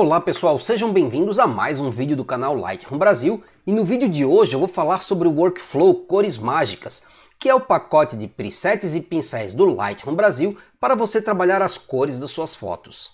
Olá pessoal, sejam bem-vindos a mais um vídeo do canal Lightroom Brasil, e no vídeo de hoje eu vou falar sobre o Workflow Cores Mágicas, que é o pacote de presets e pincéis do Lightroom Brasil para você trabalhar as cores das suas fotos.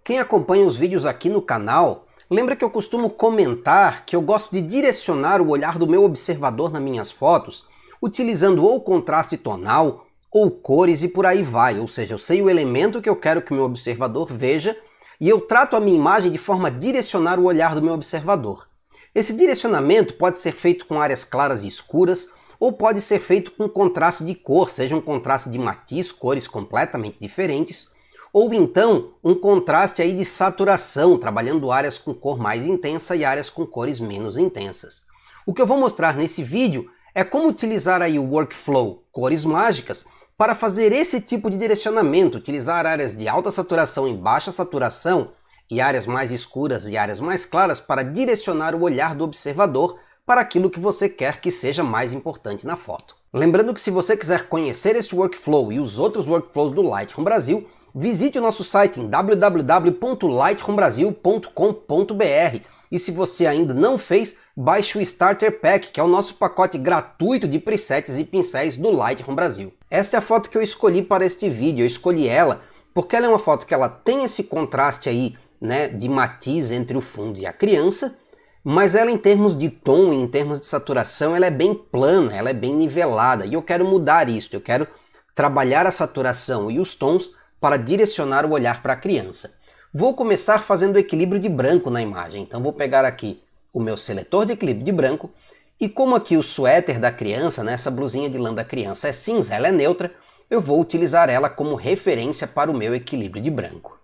Quem acompanha os vídeos aqui no canal, lembra que eu costumo comentar que eu gosto de direcionar o olhar do meu observador nas minhas fotos, utilizando ou contraste tonal, ou cores e por aí vai, ou seja, eu sei o elemento que eu quero que o meu observador veja e eu trato a minha imagem de forma a direcionar o olhar do meu observador. Esse direcionamento pode ser feito com áreas claras e escuras, ou pode ser feito com contraste de cor, seja um contraste de matiz, cores completamente diferentes, ou então um contraste aí de saturação, trabalhando áreas com cor mais intensa e áreas com cores menos intensas. O que eu vou mostrar nesse vídeo é como utilizar aí o Workflow Cores Mágicas para fazer esse tipo de direcionamento, utilizar áreas de alta saturação e baixa saturação e áreas mais escuras e áreas mais claras para direcionar o olhar do observador para aquilo que você quer que seja mais importante na foto. Lembrando que se você quiser conhecer este workflow e os outros workflows do Lightroom Brasil, visite o nosso site em www.lightroombrasil.com.br e se você ainda não fez, baixe o Starter Pack, que é o nosso pacote gratuito de presets e pincéis do Lightroom Brasil. Esta é a foto que eu escolhi para este vídeo. Eu escolhi ela porque ela é uma foto que ela tem esse contraste aí, né, de matiz entre o fundo e a criança, mas ela em termos de tom e em termos de saturação, ela é bem plana, ela é bem nivelada, e eu quero mudar isso, eu quero trabalhar a saturação e os tons para direcionar o olhar para a criança. Vou começar fazendo o equilíbrio de branco na imagem, então vou pegar aqui o meu seletor de equilíbrio de branco, e como aqui o suéter da criança, né, essa blusinha de lã da criança é cinza, ela é neutra, eu vou utilizar ela como referência para o meu equilíbrio de branco.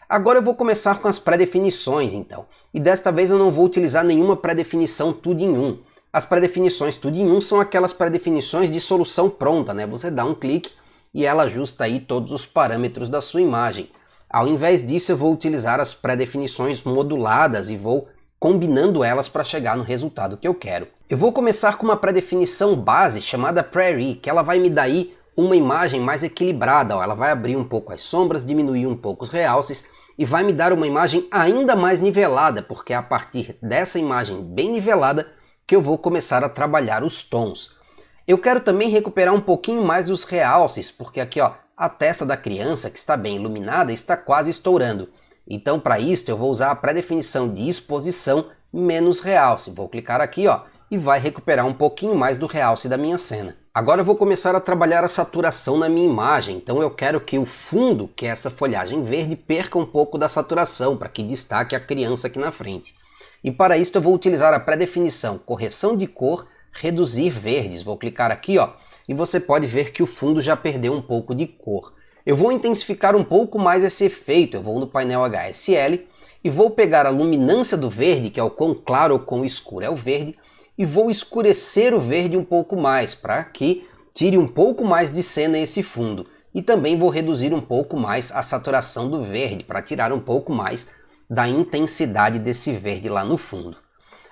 Agora eu vou começar com as pré-definições então, e desta vez eu não vou utilizar nenhuma pré-definição tudo em um. As pré-definições tudo em um são aquelas pré-definições de solução pronta, né? Você dá um clique e ela ajusta aí todos os parâmetros da sua imagem. Ao invés disso eu vou utilizar as pré-definições moduladas e vou combinando elas para chegar no resultado que eu quero. Eu vou começar com uma pré-definição base chamada Prairie, que ela vai me dar aí uma imagem mais equilibrada. Ó. Ela vai abrir um pouco as sombras, diminuir um pouco os realces e vai me dar uma imagem ainda mais nivelada, porque é a partir dessa imagem bem nivelada que eu vou começar a trabalhar os tons. Eu quero também recuperar um pouquinho mais dos realces, porque aqui ó, a testa da criança, que está bem iluminada, está quase estourando. Então, para isso, eu vou usar a pré-definição de exposição menos realce. Vou clicar aqui, ó, e vai recuperar um pouquinho mais do realce da minha cena. Agora eu vou começar a trabalhar a saturação na minha imagem. Então eu quero que o fundo, que é essa folhagem verde, perca um pouco da saturação, para que destaque a criança aqui na frente. E para isso eu vou utilizar a pré-definição correção de cor, reduzir verdes. Vou clicar aqui, ó, e você pode ver que o fundo já perdeu um pouco de cor. Eu vou intensificar um pouco mais esse efeito, eu vou no painel HSL e vou pegar a luminância do verde, que é o quão claro ou quão escuro é o verde, e vou escurecer o verde um pouco mais, para que tire um pouco mais de cena esse fundo. E também vou reduzir um pouco mais a saturação do verde, para tirar um pouco mais da intensidade desse verde lá no fundo.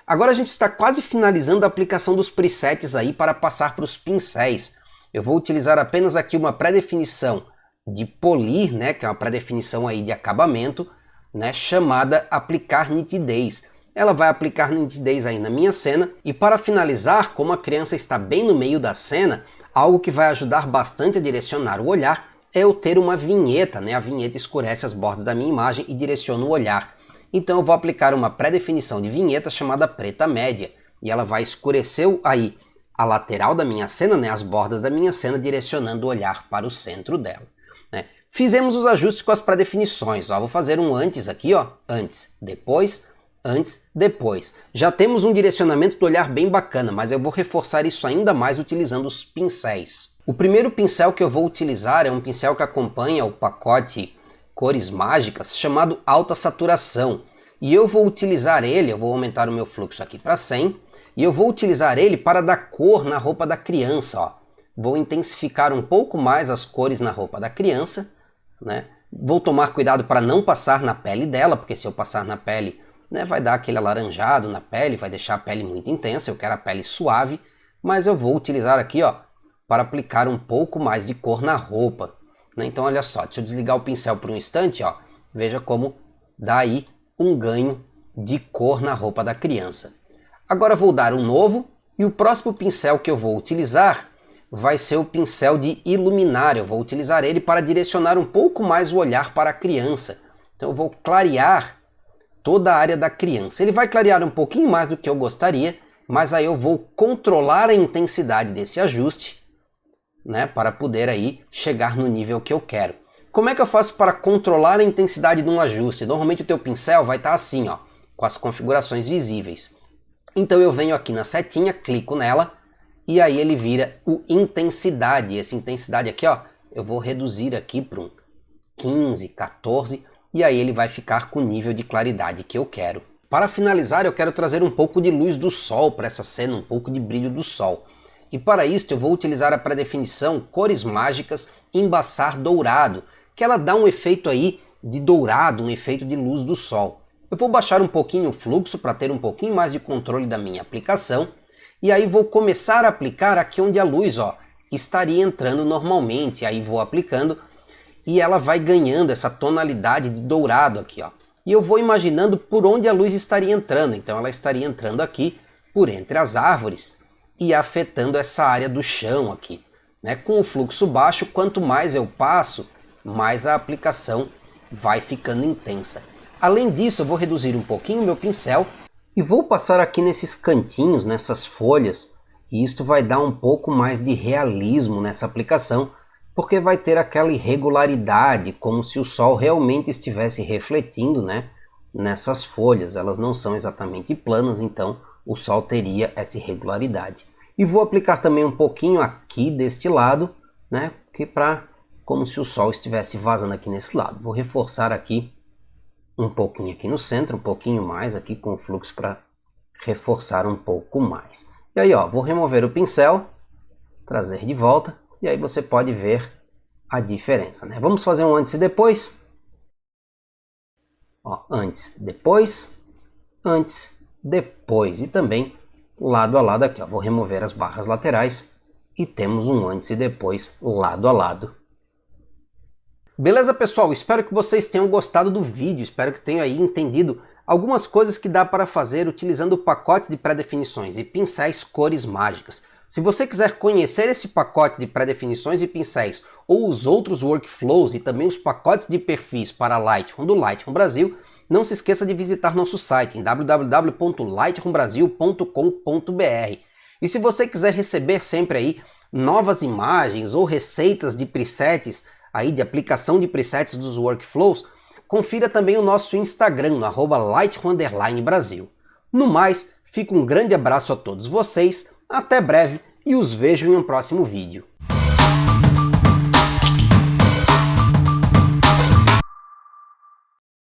Agora a gente está quase finalizando a aplicação dos presets aí para passar para os pincéis. Eu vou utilizar apenas aqui uma pré-definição de polir, né, que é uma pré-definição aí de acabamento, né, chamada aplicar nitidez. Ela vai aplicar nitidez aí na minha cena, e para finalizar, como a criança está bem no meio da cena, algo que vai ajudar bastante a direcionar o olhar é eu ter uma vinheta, né? A vinheta escurece as bordas da minha imagem e direciona o olhar. Então eu vou aplicar uma pré-definição de vinheta chamada preta média, e ela vai escurecer aí a lateral da minha cena, né, as bordas da minha cena, direcionando o olhar para o centro dela. Né? Fizemos os ajustes com as pré-definições. Vou fazer um antes aqui, ó, antes, depois, antes, depois. Já temos um direcionamento do olhar bem bacana, mas eu vou reforçar isso ainda mais utilizando os pincéis. O primeiro pincel que eu vou utilizar é um pincel que acompanha o pacote Cores Mágicas, chamado Alta Saturação. E eu vou utilizar ele, eu vou aumentar o meu fluxo aqui para 100, e eu vou utilizar ele para dar cor na roupa da criança, ó. Vou intensificar um pouco mais as cores na roupa da criança, né? Vou tomar cuidado para não passar na pele dela, porque se eu passar na pele, né, vai dar aquele alaranjado na pele, vai deixar a pele muito intensa, eu quero a pele suave, mas eu vou utilizar aqui, ó, para aplicar um pouco mais de cor na roupa, né? Então olha só, deixa eu desligar o pincel por um instante, ó. Veja como dá aí um ganho de cor na roupa da criança. Agora vou dar um novo e o próximo pincel que eu vou utilizar vai ser o pincel de iluminar. Eu vou utilizar ele para direcionar um pouco mais o olhar para a criança. Então eu vou clarear toda a área da criança. Ele vai clarear um pouquinho mais do que eu gostaria, mas aí eu vou controlar a intensidade desse ajuste, né, para poder aí chegar no nível que eu quero. Como é que eu faço para controlar a intensidade de um ajuste? Normalmente o teu pincel vai estar assim, ó, com as configurações visíveis. Então eu venho aqui na setinha, clico nela, e aí ele vira o intensidade. Essa intensidade aqui, ó, eu vou reduzir aqui para um 15, 14, e aí ele vai ficar com o nível de claridade que eu quero. Para finalizar, eu quero trazer um pouco de luz do sol para essa cena, um pouco de brilho do sol. E para isso eu vou utilizar a pré-definição Cores Mágicas Embaçar Dourado, que ela dá um efeito aí de dourado, um efeito de luz do sol. Eu vou baixar um pouquinho o fluxo para ter um pouquinho mais de controle da minha aplicação, e aí vou começar a aplicar aqui onde a luz, ó, estaria entrando normalmente. Aí vou aplicando e ela vai ganhando essa tonalidade de dourado aqui, ó. E eu vou imaginando por onde a luz estaria entrando. Então ela estaria entrando aqui por entre as árvores e afetando essa área do chão aqui, né? Com o fluxo baixo, quanto mais eu passo, mais a aplicação vai ficando intensa. Além disso, eu vou reduzir um pouquinho o meu pincel e vou passar aqui nesses cantinhos, nessas folhas, e isto vai dar um pouco mais de realismo nessa aplicação, porque vai ter aquela irregularidade, como se o sol realmente estivesse refletindo, né, nessas folhas. Elas não são exatamente planas, então o sol teria essa irregularidade. E vou aplicar também um pouquinho aqui deste lado, né, como se o sol estivesse vazando aqui nesse lado. Vou reforçar aqui um pouquinho aqui no centro, um pouquinho mais aqui com o fluxo para reforçar um pouco mais. E aí, ó, vou remover o pincel, trazer de volta, e aí você pode ver a diferença, né? Vamos fazer um antes e depois. Ó, antes, depois, e também lado a lado aqui, ó. Vou remover as barras laterais e temos um antes e depois lado a lado. Beleza, pessoal? Espero que vocês tenham gostado do vídeo, espero que tenham aí entendido algumas coisas que dá para fazer utilizando o pacote de pré-definições e pincéis Cores Mágicas. Se você quiser conhecer esse pacote de pré-definições e pincéis ou os outros workflows e também os pacotes de perfis para Lightroom do Lightroom Brasil, não se esqueça de visitar nosso site em www.lightroombrasil.com.br. E se você quiser receber sempre aí novas imagens ou receitas de presets, aí de aplicação de presets dos workflows, confira também o nosso Instagram, no @lightroom_brasil. No mais, fica um grande abraço a todos vocês, até breve e os vejo em um próximo vídeo.